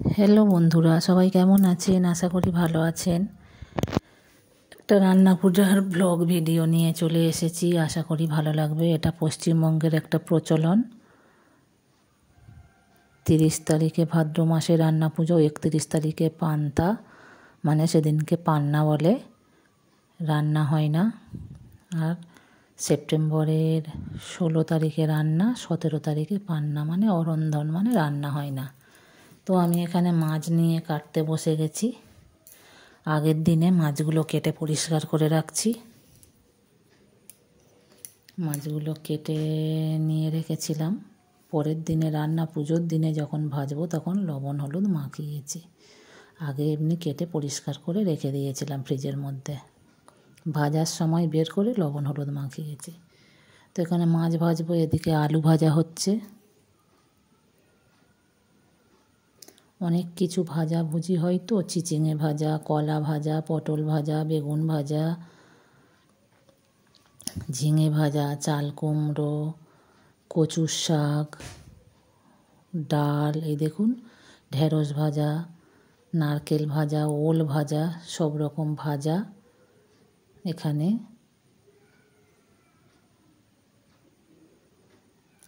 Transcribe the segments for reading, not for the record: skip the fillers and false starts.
Hello বন্ধুরা, সবাই কেমন আছেন? আশা করি ভালো আছেন। একটা রান্না পূজার ব্লগ ভিডিও নিয়ে চলে এসেছি, আশা করি ভালো লাগবে। এটা পশ্চিমবঙ্গের একটা প্রচলন। 30 তারিখে ভাদ্র মাসে রান্না পুজো, 31 তারিখে পান্তা, মানে সেদিনকে পান্না বলে, রান্না হয় না। আর সেপ্টেম্বরের 16 তারিখে রান্না, 17 তারিখে পান্না, মানে অরন্ধন, মানে রান্না হয় না। তো আমি এখানে মাছ নিয়ে কাটতে বসে গেছি। আগের দিনে মাছগুলো কেটে পরিষ্কার করে রাখছি। মাছগুলো কেটে নিয়ে রেখেছিলাম, পরের দিনে রান্না পুজোর দিনে যখন ভাজবো তখন লবণ হলুদ মাখিয়েছি। আগে এমনি কেটে পরিষ্কার করে রেখে দিয়েছিলাম ফ্রিজের মধ্যে, ভাজার সময় বের করে লবণ হলুদ মাখিয়েছি। তো এখানে মাছ ভাজবো, এদিকে আলু ভাজা হচ্ছে। অনেক কিছু ভাজাভুজি হয়, তো চিচিঙে ভাজা, কলা ভাজা, পটল ভাজা, বেগুন ভাজা, ঝিঙে ভাজা, চাল কুমড়ো, কচুর শাক, ডাল, এই দেখুন ঢেঁড়স ভাজা, নারকেল ভাজা, ওল ভাজা, সব রকম ভাজা। এখানে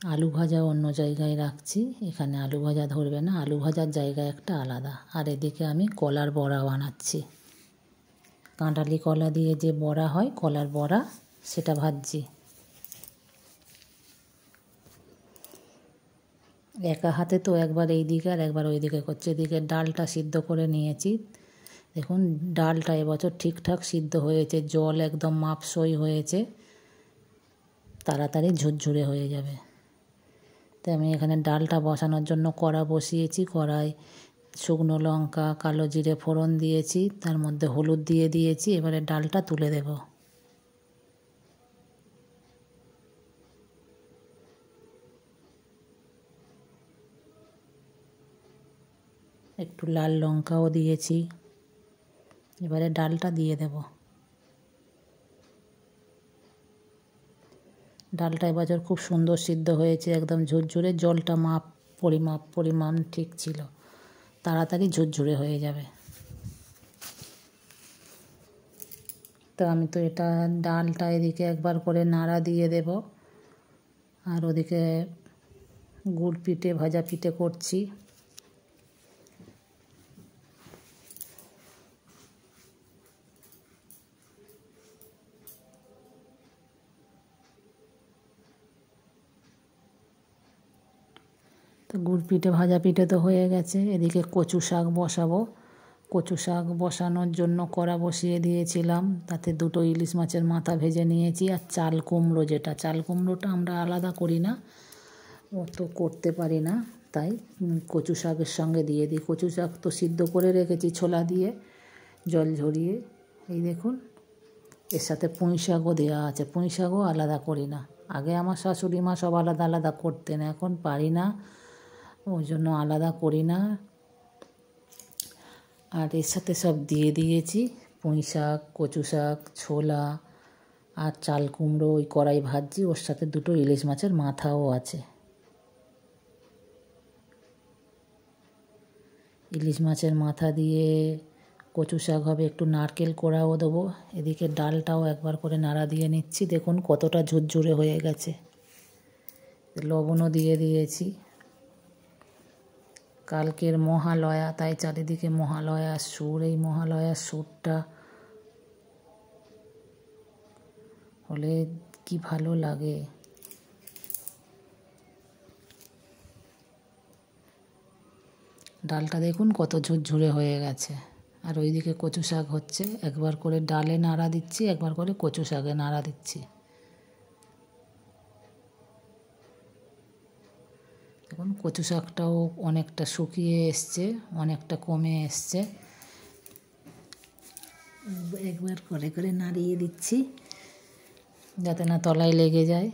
আলু ভাজা অন্য জায়গায় রাখছি, এখানে আলু ভাজা ধরবে না, আলু ভাজার জায়গা একটা আলাদা। আর এদিকে আমি কলার বড়া বানাচ্ছি, কাঁঠালি কলা দিয়ে যে বড়া হয়, কলার বড়া, সেটা ভাজছি। একা হাতে তো একবার এই দিকে আর একবার ওই দিকে করছি। এদিকে ডালটা সিদ্ধ করে নিয়েছি। দেখুন ডালটা এবছর ঠিকঠাক সিদ্ধ হয়েছে, জল একদম মাপসই হয়েছে, তাড়াতাড়ি ঝুরঝুরে হয়ে যাবে। তাই আমি এখানে ডালটা বসানোর জন্য কড়া বসিয়েছি। কড়াই শুকনো লঙ্কা, কালো জিরে ফোড়ন দিয়েছি, তার মধ্যে হলুদ দিয়ে দিয়েছি। এবারে ডালটা তুলে দেব। একটু লাল লঙ্কাও দিয়েছি। এবারে ডালটা দিয়ে দেব। ডালটা এবছর খুব সুন্দর সিদ্ধ হয়েছে, একদম ঝুরঝুরে, জলটা পরিমাণ ঠিক ছিল, তাড়াতাড়ি ঝুরঝুরে হয়ে যাবে। তো আমি তো এটা ডালটা এদিকে একবার করে নাড়া দিয়ে দেব, আর ওদিকে গুড় পিঠে, ভাজা পিঠে করছি। তো গুড় পিঠে, ভাজা পিঠে তো হয়ে গেছে। এদিকে কচু শাক বসাবো। কচু শাক বসানোর জন্য কড়া বসিয়ে দিয়েছিলাম, তাতে দুটো ইলিশ মাছের মাথা ভেজে নিয়েছি। আর চাল কুমড়ো, যেটা চাল কুমড়োটা আমরা আলাদা করি না, অত করতে পারি না, তাই কচু শাকের সঙ্গে দিয়ে দিই। কচু শাক তো সিদ্ধ করে রেখেছি ছোলা দিয়ে, জল ঝরিয়ে। এই দেখুন, এর সাথে পুঁই শাকও দেওয়া আছে। পুঁই শাকও আলাদা করি না। আগে আমার শাশুড়ি মা সব আলাদা আলাদা করতেন, এখন পারি না, ওই জন্য আলাদা করি না। আর এর সাথে সব দিয়ে দিয়েছি, পুঁই শাক, কচু শাক, ছোলা আর চাল কুমড়ো ওই কড়াই ভাজছি। ওর সাথে দুটো ইলিশ মাছের মাথাও আছে। ইলিশ মাছের মাথা দিয়ে কচু শাক হবে, একটু নারকেল কোড়াও দেবো। এদিকে ডালটাও একবার করে নাড়া দিয়ে নিচ্ছি। দেখুন কতটা ঝুরঝুরে হয়ে গেছে। লবণও দিয়ে দিয়েছি। কালকের মহালয়া, তাই চারিদিকে মহালয়ার সুর। এই মহালয়ার সুরটা হলে কি ভালো লাগে। ডালটা দেখুন কত ঝুরঝুরে হয়ে গেছে। আর ওইদিকে কচু শাক হচ্ছে, একবার করে ডালে নাড়া দিচ্ছি, একবার করে কচু শাকে নাড়া দিচ্ছি। দেখুন কচু শাকটাও অনেকটা শুকিয়ে এসছে, অনেকটা কমে এসছে। একবার করে করে নাড়িয়ে দিচ্ছি যাতে না তলায় লেগে যায়।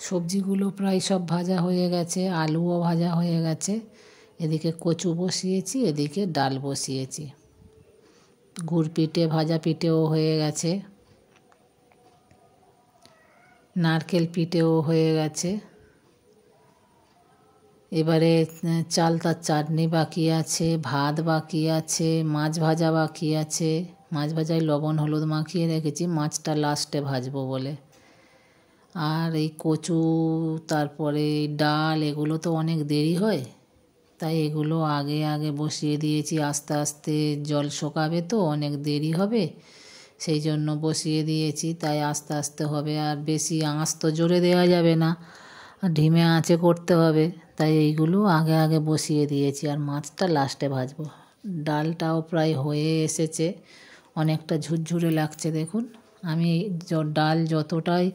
সবজিগুলো প্রায় সব ভাজা হয়ে গেছে, আলুও ভাজা হয়ে গেছে। এদিকে কচু বসিয়েছি, এদিকে ডাল বসিয়েছি। গুড় পিঠে, ভাজা পিঠেও হয়ে গেছে, নারকেল পিঠেও হয়ে গেছে। এবারে চালতার চাটনি বাকি আছে, ভাত বাকি আছে, মাছ ভাজা বাকি আছে। মাছ ভাজায় লবণ হলুদ মাখিয়ে রেখেছি, মাছটা লাস্টে ভাজবো বলে। আর এই কচু, তারপরে ডাল, এগুলো তো অনেক দেরি হয়, তাই এগুলো আগে আগে বসিয়ে দিয়েছি। আস্তে আস্তে জল শোকাবে তো অনেক দেরি হবে, সেই জন্য বসিয়ে দিয়েছি। তাই আস্তে আস্তে হবে, আর বেশি আঁচ তো জোরে দেওয়া যাবে না, আর ধিমে আঁচে করতে হবে। তাই এইগুলো আগে আগে বসিয়ে দিয়েছি, আর মাছটা লাস্টে ভাজবো। ডালটাও প্রায় হয়ে এসেছে, অনেকটা ঝুরঝুরে লাগছে দেখুন। আমি ডাল যতটাই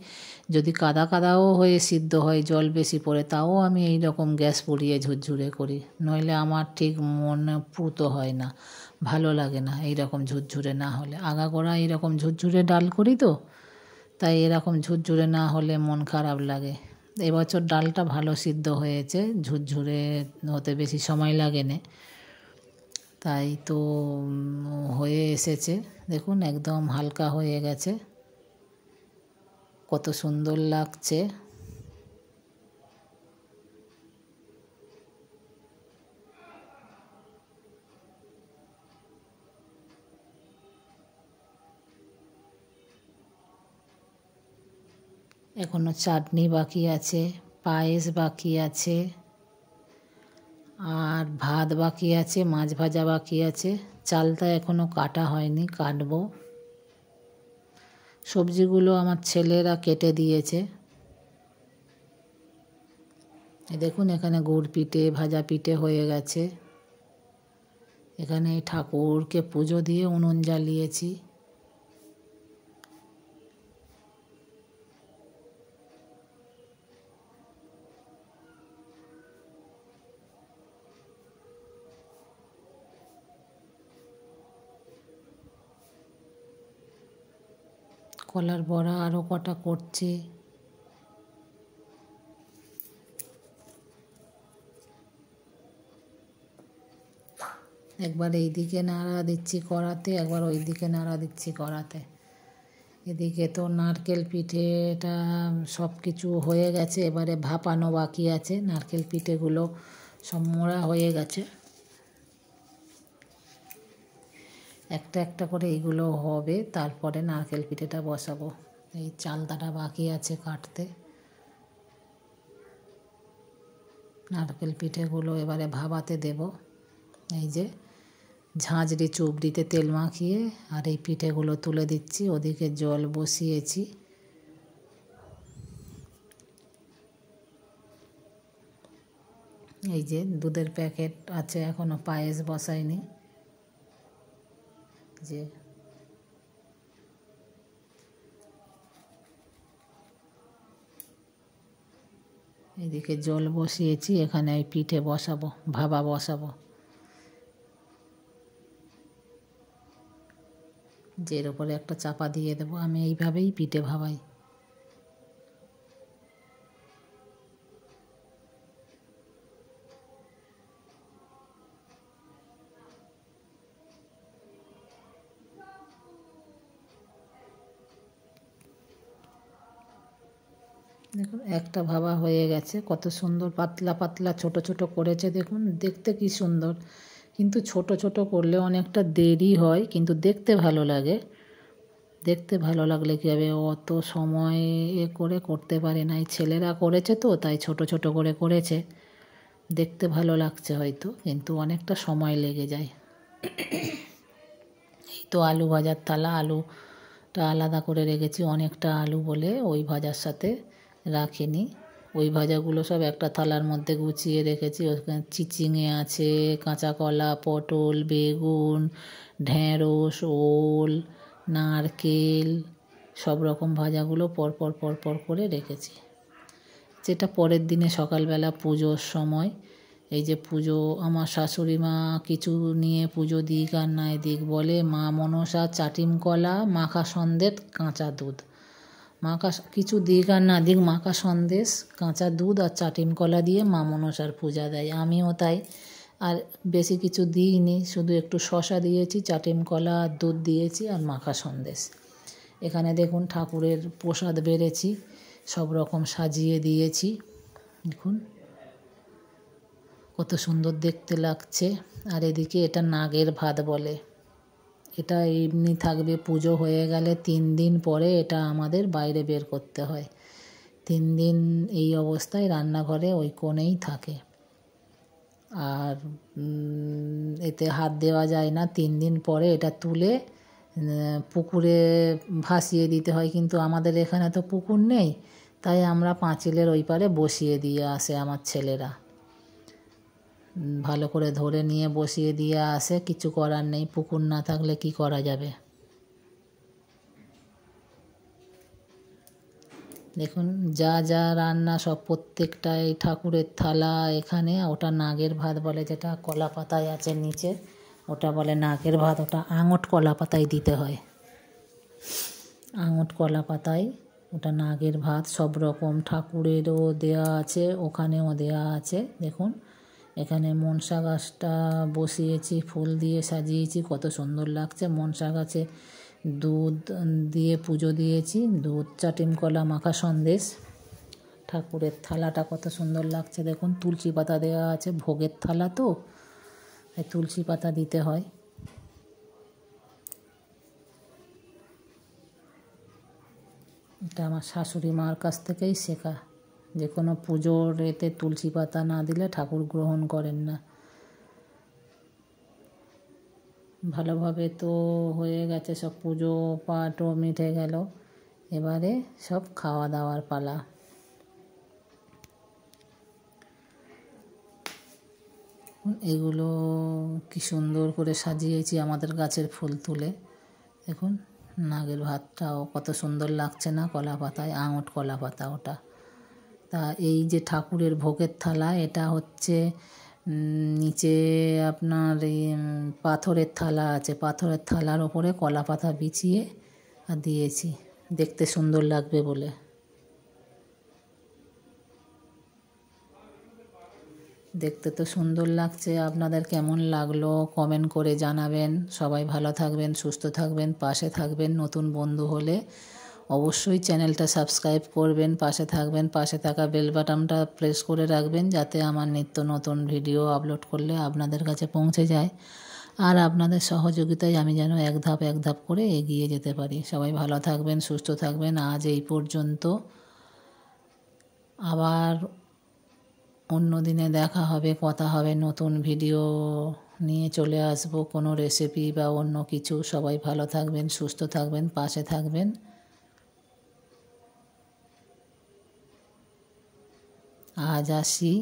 যদি কাদা কাদাও হয়ে সিদ্ধ হয়, জল বেশি পড়ে, তাও আমি এই রকম গ্যাস পুড়িয়ে ঝুরঝুরে করি, নইলে আমার ঠিক মনে পুতো হয় না, ভালো লাগে না এই রকম ঝুরঝুরে না হলে। আগাগোড়া এইরকম ঝুরঝুরে ডাল করি তো, তাই এরকম ঝুরঝুরে না হলে মন খারাপ লাগে। এবছর ডালটা ভালো সিদ্ধ হয়েছে, ঝুরঝুরে হতে বেশি সময় লাগে না, তাই তো হয়ে এসেছে দেখুন, একদম হালকা হয়ে গেছে, কত সুন্দর লাগছে। এখনো চাটনি বাকি আছে, পায়েস বাকি আছে, আর ভাত বাকি আছে, মাছ ভাজা বাকি আছে। চালটা এখনো কাটা হয়নি, কাটবো। সবজিগুলো আমার ছেলেরা কেটে দিয়েছে। দেখুন এখানে গুড় পিঠে, ভাজা পিঠে হয়ে গেছে। এখানে ঠাকুরকে পুজো দিয়ে উনুন জ্বালিয়েছি। কলার বড়া আরও কটা করছি। একবার এই দিকে নাড়া দিচ্ছি কড়াতে, একবার ওই দিকে নাড়া দিচ্ছি কড়াতে। এদিকে তো নারকেল পিঠেটা সব কিছু হয়ে গেছে, এবারে ভাপানো বাকি আছে। নারকেল পিঠেগুলো সব মোড়া হয়ে গেছে, একটা একটা করে এইগুলো হবে, তারপরে নারকেল পিঠেটা বসাবো। এই চালতাটা বাকি আছে কাটতে। নারকেল পিঠেগুলো এবারে ভাপাতে দেব। এই যে ঝাঁঝরি চুবড়িতে তেল মাখিয়ে আর এই পিঠেগুলো তুলে দিচ্ছি। ওদিকে জল বসিয়েছি। এই যে দুধের প্যাকেট আছে, এখনো পায়েস বসাইনি। যে এদিকে জল বসিয়েছি, এখানে এই পিঠে বসাবো, ভাপা বসাবো। যে এর উপরে একটা চাপা দিয়ে দেবো। আমি এইভাবেই পিঠে ভাপাই। দেখুন একটা ভাপা হয়ে গেছে, কত সুন্দর পাতলা পাতলা ছোট ছোট করেছে দেখুন, দেখতে কি সুন্দর। কিন্তু ছোট ছোট করলে অনেকটা দেরি হয়, কিন্তু দেখতে ভালো লাগে। দেখতে ভালো লাগলে কী হবে, অত সময় করে করতে পারে না, এই ছেলেরা করেছে তো তাই ছোট ছোট করে করেছে। দেখতে ভালো লাগছে হয়তো, কিন্তু অনেকটা সময় লেগে যায়। এই তো আলু ভাজার থালা, আলুটা আলাদা করে রেখেছি, অনেকটা আলু বলে ওই ভাজার সাথে রাখিনি। ওই ভাজাগুলো সব একটা থালার মধ্যে গুছিয়ে রেখেছি। ওখানে চিচিঙে আছে, কাঁচা কলা, পটল, বেগুন, ঢ্যাঁড়স, ওল, নারকেল, সব রকম ভাজাগুলো পরপর পরপর করে রেখেছি, যেটা পরের দিনে সকালবেলা পুজোর সময়, এই যে পুজো, আমার শাশুড়ি মা কিছু নিয়ে পুজো দিক আর নাই দিক বলে মা মনসা চাটিম কলা, মাখা সন্দেশ, কাঁচা দুধ, মাখা কিছু দিক আর না দিক মাখা সন্দেশ, কাঁচা দুধ আর চাটিম কলা দিয়ে মা মনসার পূজা দেয়। আমিও তাই, আর বেশি কিছু দিইনি, শুধু একটু শসা দিয়েছি, চাটিম কলা আর দুধ দিয়েছি আর মাখা সন্দেশ। এখানে দেখুন ঠাকুরের প্রসাদ বেড়েছি, সব রকম সাজিয়ে দিয়েছি। দেখুন কত সুন্দর দেখতে লাগছে। আর এদিকে এটা নাগের ভাত বলে। এটা এমনি থাকবে, পুজো হয়ে গেলে 3 দিন পরে এটা আমাদের বাইরে বের করতে হয়। 3 দিন এই অবস্থায় রান্নাঘরে ওই কোণেই থাকে। আর এতে হাত দেওয়া যায় না। 3 দিন পরে এটা তুলে পুকুরে ভাসিয়ে দিতে হয়, কিন্তু আমাদের এখানে তো পুকুর নেই, তাই আমরা পাঁচিলের ওই পারে বসিয়ে দিয়ে আসে আমার ছেলেরা। ভালো করে ধরে নিয়ে বসিয়ে দিয়ে আসে, কিছু করার নেই, পুকুর না থাকলে কি করা যাবে। দেখুন যা যা রান্না সব প্রত্যেকটাই ঠাকুরের থালা। এখানে ওটা নাগের ভাত বলে, যেটা কলা পাতায় আছে নিচে, ওটা বলে নাগের ভাত। ওটা আঙট কলা পাতায় দিতে হয়, আঙট কলা পাতায় ওটা নাগের ভাত। সব রকম ঠাকুরেরও দেয়া আছে, ওখানেও দেয়া আছে। দেখুন এখানে মনসা গাছটা বসিয়েছি, ফুল দিয়ে সাজিয়েছি, কত সুন্দর লাগছে। মনসা গাছে দুধ দিয়ে পুজো দিয়েছি, দুধ চাটিম কলা মাখা সন্দেশ। ঠাকুরের থালাটা কত সুন্দর লাগছে দেখুন, তুলসী পাতা দেওয়া আছে, ভোগের থালা তো তাই তুলসী পাতা দিতে হয়। এটা আমার শাশুড়ি মার কাছ থেকেই শেখা, যে কোনো পুজোর এতে তুলসী পাতা না দিলে ঠাকুর গ্রহণ করেন না। ভালোভাবে তো হয়ে গেছে, সব পুজো পাঠও মিটে গেল, এবারে সব খাওয়া দাওয়ার পালা। এগুলো কি সুন্দর করে সাজিয়েছি আমাদের গাছের ফুল তুলে। দেখুন নাগের ভাতটাও কত সুন্দর লাগছে না, কলা পাতায়, আঙট কলা পাতা ওটা। তা এই যে ঠাকুরের ভোগের থালা, এটা হচ্ছে নিচে আপনার এই পাথরের থালা আছে, পাথরের থালার ওপরে কলা পাতা বিছিয়ে আর দিয়েছি, দেখতে সুন্দর লাগবে বলে। দেখতে তো সুন্দর লাগছে, আপনাদের কেমন লাগলো কমেন্ট করে জানাবেন। সবাই ভালো থাকবেন, সুস্থ থাকবেন, পাশে থাকবেন। নতুন বন্ধু হলে অবশ্যই চ্যানেলটা সাবস্ক্রাইব করবেন, পাশে থাকবেন, পাশে থাকা বেল বাটনটা প্রেস করে রাখবেন, যাতে আমার নিত্য নতুন ভিডিও আপলোড করলে আপনাদের কাছে পৌঁছে যায়। আর আপনাদের সহযোগিতায় আমি যেন এক ধাপ করে এগিয়ে যেতে পারি। সবাই ভালো থাকবেন, সুস্থ থাকবেন। আজ এই পর্যন্ত, আবার অন্য দিনে দেখা হবে, কথা হবে, নতুন ভিডিও নিয়ে চলে আসবো, কোনো রেসিপি বা অন্য কিছু। সবাই ভালো থাকবেন, সুস্থ থাকবেন, পাশে থাকবেন। আজ আসি।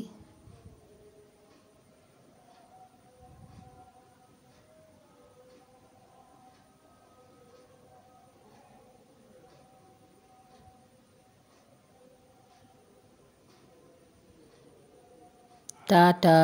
টাটা।